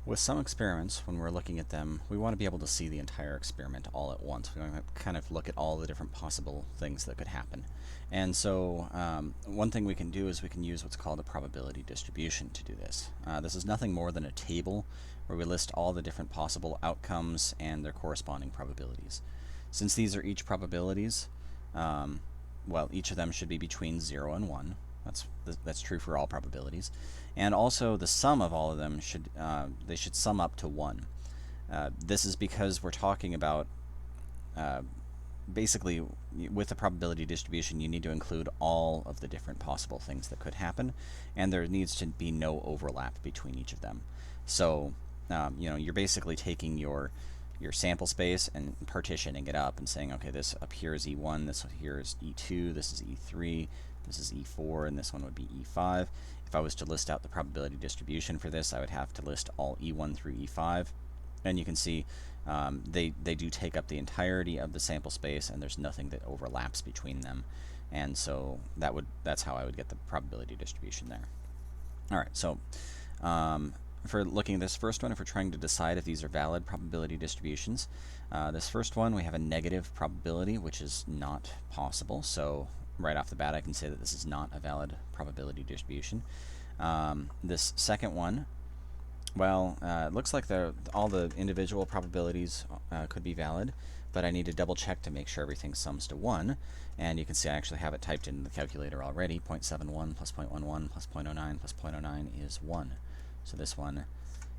With some experiments, when we're looking at them, we want to be able to see the entire experiment all at once. We want to kind of look at all the different possible things that could happen. And so one thing we can do is we can use what's called a probability distribution to do this. This is nothing more than a table where we list all the different possible outcomes and their corresponding probabilities. Since these are each probabilities, well, each of them should be between 0 and 1. That's true for all probabilities. And also the sum of all of them should sum up to 1. This is because we're talking about basically with the probability distribution you need to include all of the different possible things that could happen, and there needs to be no overlap between each of them. So you're basically taking your sample space and partitioning it up and saying, okay, this up here is E1, this here is E2, this is E3, this is E4, and this one would be E5. If I was to list out the probability distribution for this, I would have to list all E1 through E5. And you can see they do take up the entirety of the sample space, and there's nothing that overlaps between them. And so that's how I would get the probability distribution there. All right, so for looking at this first one, if we're trying to decide if these are valid probability distributions, this first one we have a negative probability, which is not possible. So right off the bat I can say that this is not a valid probability distribution. This second one, well, it looks like all the individual probabilities could be valid, but I need to double check to make sure everything sums to 1. And you can see I actually have it typed in the calculator already. 0.71 plus 0.11 plus 0.09 plus 0.09 is 1. So this one,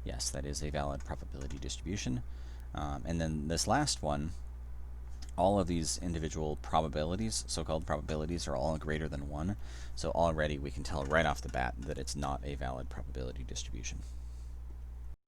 yes, that is a valid probability distribution. And then this last one, all of these individual probabilities, so-called probabilities, are all greater than 1. So already we can tell right off the bat that it's not a valid probability distribution.